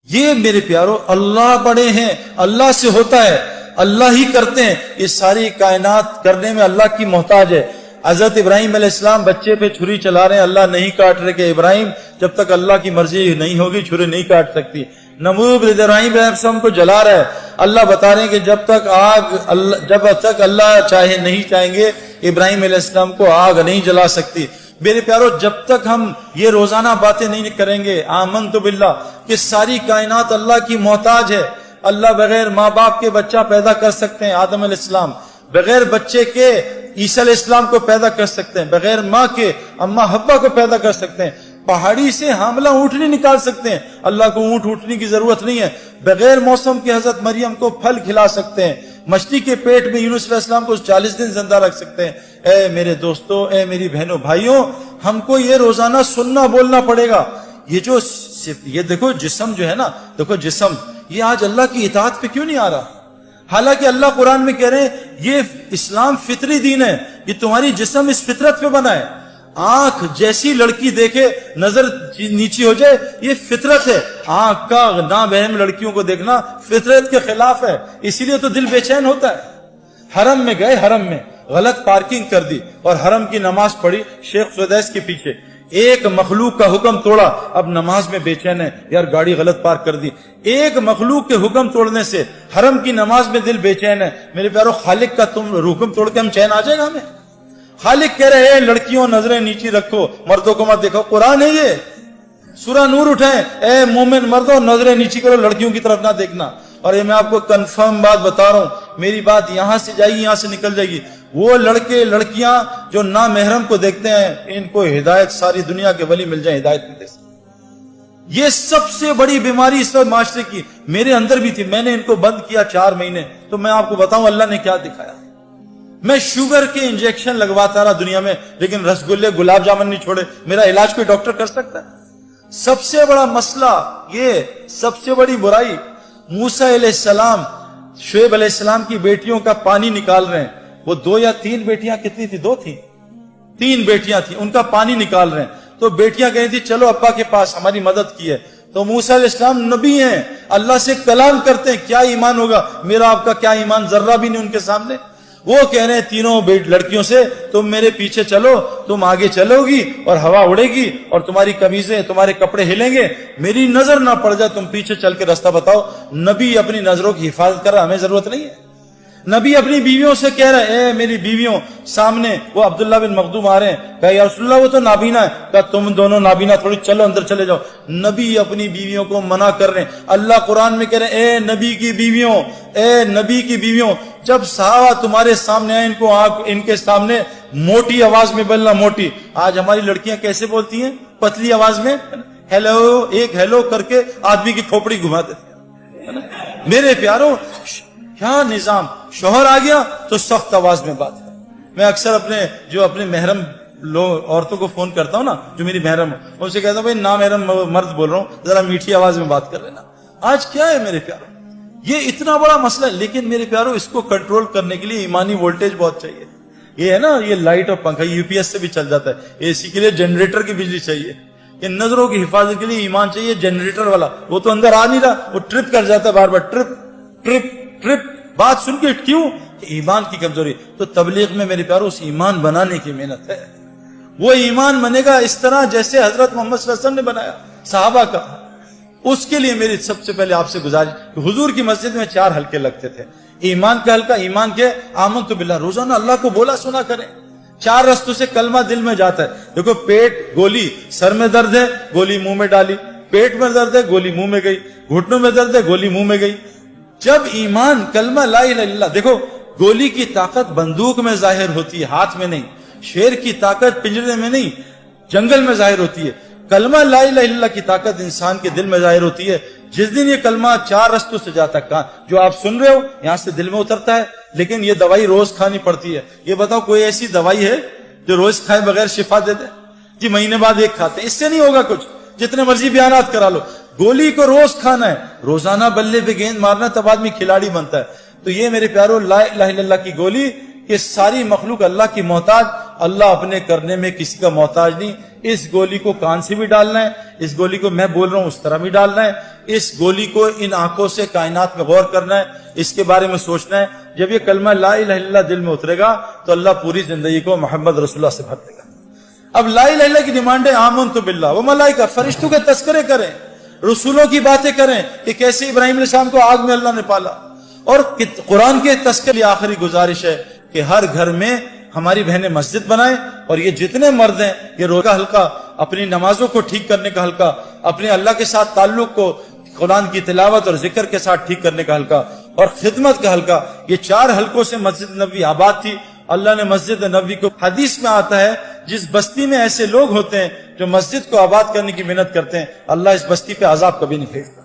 یہ میرے پیارو اللہ بڑے ہیں، اللہ سے ہوتا ہے، اللہ ہی کرتے ہیں، یہ ساری کائنات کرنے میں اللہ کی محتاج ہے۔ حضرت ابراہیم علیہ السلام بچے پہ چھری چلا رہے ہیں، اللہ نہیں کاٹ رہے کہ ابراہیم جب تک اللہ کی مرضی نہیں ہوگی چھری نہیں کاٹ سکتی۔ نمرود ابراہیم علیہ السلام کو جلا رہا ہے، اللہ بتا رہے ہیں کہ جب تک اللہ چاہے نہیں چاہیں گے ابراہیم علیہ السلام کو آگ نہیں جلا سکتی۔ میرے پیارو جب تک ہم یہ روزانہ باتیں نہیں کریں گے آمنت باللہ کہ ساری کائنات اللہ کی محتاج ہے، اللہ بغیر ماں باپ کے بچہ پیدا کر سکتے ہیں، آدم علیہ السلام بغیر بچے کے عیسیٰ علیہ السلام کو پیدا کر سکتے ہیں، بغیر ماں کے اماں حوا کو پیدا کر سکتے ہیں، پہاڑی سے حاملہ اونٹنی نکال سکتے ہیں، اللہ کو اونٹنی کی ضرورت نہیں ہے، بغیر موسم کے حضرت مریم کو پھل کھلا سکتے ہیں، مچھلی کے پیٹ میں یونس علیہ السلام کو 40 دن زندہ رکھ سکتے ہیں۔ اے میرے دوستو، اے میری بہنوں بھائیوں، ہم کو یہ روزانہ سننا بولنا پڑے گا۔ یہ دیکھو جسم جو ہے نا، دیکھو جسم یہ آج اللہ کی اطاعت پہ کیوں نہیں آ رہا؟ حالانکہ اللہ قرآن میں کہہ رہے ہیں یہ اسلام فطری دین ہے، یہ تمہاری جسم اس فطرت پہ بنا ہے۔ آنکھ جیسی لڑکی دیکھے نظر نیچی ہو جائے، یہ فطرت ہے۔ آنکھ کا نابہم لڑکیوں کو دیکھنا فطرت کے خلاف ہے، اسی لیے تو دل بے چین ہوتا ہے۔ حرم میں گئے، حرم میں غلط پارکنگ کر دی اور حرم کی نماز پڑھی شیخ سدیس کے پیچھے، ایک مخلوق کا حکم توڑا، اب نماز میں بے چین ہے، یار گاڑی غلط پارک کر دی۔ ایک مخلوق کے حکم توڑنے سے حرم کی نماز میں دل بے چین ہے۔ میرے پیارو خالق کا تم حکم توڑ کے ہم چین آ جائے گا ہمیں؟ خالق کہہ رہے ہیں لڑکیوں نظریں نیچی رکھو، مردوں کو مت دیکھو، قرآن ہے یہ، سورہ نور اٹھائیں، اے مومن مردوں نظریں نیچی کرو، لڑکیوں کی طرف نہ دیکھنا۔ اور یہ میں آپ کو کنفرم بات بتا رہا ہوں، میری بات یہاں سے جائے گی یہاں سے نکل جائے گی، وہ لڑکے لڑکیاں جو نامحرم کو دیکھتے ہیں ان کو ہدایت ساری دنیا کے ولی مل جائیں، ہدایت ملے۔ یہ سب سے بڑی بیماری اس وقت معاشرے کی میرے اندر بھی تھی، میں نے ان کو بند کیا 4 مہینے، تو میں آپ کو بتاؤں اللہ نے کیا دکھایا۔ میں شوگر کے انجیکشن لگواتا رہا دنیا میں، لیکن رسگلے گلاب جامن نہیں چھوڑے۔ میرا علاج کوئی ڈاکٹر کر سکتا ہے؟ سب سے بڑا مسئلہ یہ، سب سے بڑی برائی، موسیٰ علیہ السلام شعیب علیہ السلام کی بیٹیوں کا پانی نکال رہے ہیں، وہ 2 یا 3 بیٹیاں کتنی تھی؟ 2 تھی، 3 بیٹیاں تھیں، ان کا پانی نکال رہے ہیں، تو بیٹیاں کہہ رہی تھی چلو ابا کے پاس ہماری مدد کی ہے۔ تو موسیٰ علیہ السلام نبی ہیں، اللہ سے کلام کرتے ہیں، کیا ایمان ہوگا؟ میرا آپ کا کیا ایمان؟ ذرہ بھی نہیں ان کے سامنے۔ وہ کہہ رہے ہیں تینوں لڑکیوں سے تم میرے پیچھے چلو، تم آگے چلو گی اور ہوا اڑے گی اور تمہاری قمیضیں تمہارے کپڑے ہلیں گے، میری نظر نہ پڑ جائے، تم پیچھے چل کے راستہ بتاؤ۔ نبی اپنی نظروں کی حفاظت کر رہا، ہمیں ضرورت نہیں ہے۔ نبی اپنی بیویوں سے کہہ رہے ہیں اے میری بیویوں، سامنے وہ عبداللہ بن مخدوم آ رہے ہیں، کہا یا رسول اللہ وہ تو نابینا ہے، کہا تم دونوں نابینا تھوڑی، چلو اندر چلے جاؤ۔ نبی اپنی بیویوں کو منع کر رہے ہیں۔ اللہ قرآن میں کہہ رہے ہیں اے نبی کی بیویوں، اے نبی کی بیویوں، جب صحابہ تمہارے سامنے آئے ان کے سامنے موٹی آواز میں بولنا، موٹی۔ آج ہماری لڑکیاں کیسے بولتی ہیں؟ پتلی آواز میں، ہیلو، ایک ہیلو کر کے آدمی کی کھوپڑی گھما دیتے ہیں۔ میرے پیارو کیا نظام! شوہر آ گیا تو سخت آواز میں بات ہے۔ میں اکثر اپنے محرم عورتوں کو فون کرتا ہوں نا، جو میری محرم ہو، ان سے کہتا ہوں بھائی نامحرم مرد بول رہا ہوں، ذرا میٹھی آواز میں بات کر لینا۔ آج کیا ہے میرے پیارو، یہ اتنا بڑا مسئلہ ہے، لیکن میرے پیارو اس کو کنٹرول کرنے کے لیے ایمانی وولٹیج بہت چاہیے۔ یہ ہے نا، یہ لائٹ اور پنکھا یو پی ایس سے بھی چل جاتا ہے، اے سی کے لیے جنریٹر کی بجلی چاہیے، یہ نظروں کی حفاظت کے لیے ایمان چاہیے جنریٹر والا، وہ تو اندر آ نہیں رہا، وہ ٹرپ کر جاتا ہے بار بار، ٹرپ ٹرپ ٹرپ، بات سن کے کیوں؟ کہ ایمان کی کمزوری۔ تو تبلیغ میں میرے پیارو اس ایمان بنانے کی محنت ہے، وہ ایمان بنے گا اس طرح جیسے حضرت محمد صلی اللہ علیہ وسلم نے بنایا صحابہ کا۔ اس کے لیے میری سب سے پہلے آپ سے گزارش کہ حضور کی مسجد میں 4 حلقے لگتے تھے، ایمان کا حلقہ، ایمان کے آمنت باللہ، روزانہ اللہ کو بولا سنا کریں، 4 رستوں سے کلمہ دل میں جاتا ہے۔ دیکھو پیٹ گولی، سر میں درد ہے گولی منہ میں ڈالی، پیٹ میں درد ہے گولی منہ میں گئی، گھٹنوں میں درد ہے گولی منہ میں گئی۔ جب ایمان کلمہ لا الہ الا اللہ، دیکھو گولی کی طاقت بندوق میں ظاہر ہوتی ہے، ہاتھ میں نہیں، شیر کی طاقت پنجرے میں نہیں، جنگل میں ظاہر ہوتی ہے، کلمہ لا الہ الا اللہ کی طاقت انسان کے دل میں ظاہر ہوتی ہے۔ جس دن یہ کلمہ 4 رستوں سے جاتا ہے، جو آپ سن رہے ہو یہاں سے دل میں اترتا ہے، لیکن یہ دوائی روز کھانی پڑتی ہے۔ یہ بتاؤ کوئی ایسی دوائی ہے جو روز کھائے بغیر شفا دے دے؟ جی مہینے بعد ایک کھاتے ہیں، اس سے نہیں ہوگا کچھ، جتنے مرضی بیانات کرا لو، گولی کو روز کھانا ہے، روزانہ بلے پہ گیند مارنا تب آدمی کھلاڑی بنتا ہے۔ تو یہ میرے پیارو لا الہ الا اللہ کی گولی، کہ ساری مخلوق اللہ کی محتاج، اللہ اپنے کرنے میں کسی کا محتاج نہیں۔ اس گولی کو کان سے بھی ڈالنا ہے، اس گولی کو میں بول رہا ہوں اس طرح بھی ڈالنا ہے، اس گولی کو ان آنکھوں سے کائنات میں غور کرنا ہے، اس کے بارے میں سوچنا ہے۔ جب یہ کلمہ لا الہ الا اللہ دل میں اترے گا تو اللہ پوری زندگی کو محمد رسول اللہ سے بھر دے گا۔ اب لا الہ الا اللہ کی ڈیمانڈ ہے آمنت باللہ و ملائکہ، فرشتوں کے تذکرے کریں، رسولوں کی باتیں کریں کہ کیسے ابراہیم علیہ السلام کو آگ میں اللہ نے پالا، اور قرآن کے تذکرے۔ آخری گزارش ہے کہ ہر گھر میں ہماری بہنیں مسجد بنائیں، اور یہ جتنے مرد ہیں یہ روزہ کا حلقہ، اپنی نمازوں کو ٹھیک کرنے کا حلقہ، اپنے اللہ کے ساتھ تعلق کو قرآن کی تلاوت اور ذکر کے ساتھ ٹھیک کرنے کا حلقہ، اور خدمت کا حلقہ، یہ 4 حلقوں سے مسجد نبوی آباد تھی۔ اللہ نے مسجد نبوی کو، حدیث میں آتا ہے جس بستی میں ایسے لوگ ہوتے ہیں جو مسجد کو آباد کرنے کی محنت کرتے ہیں، اللہ اس بستی پہ عذاب کبھی نہیں بھیجتا۔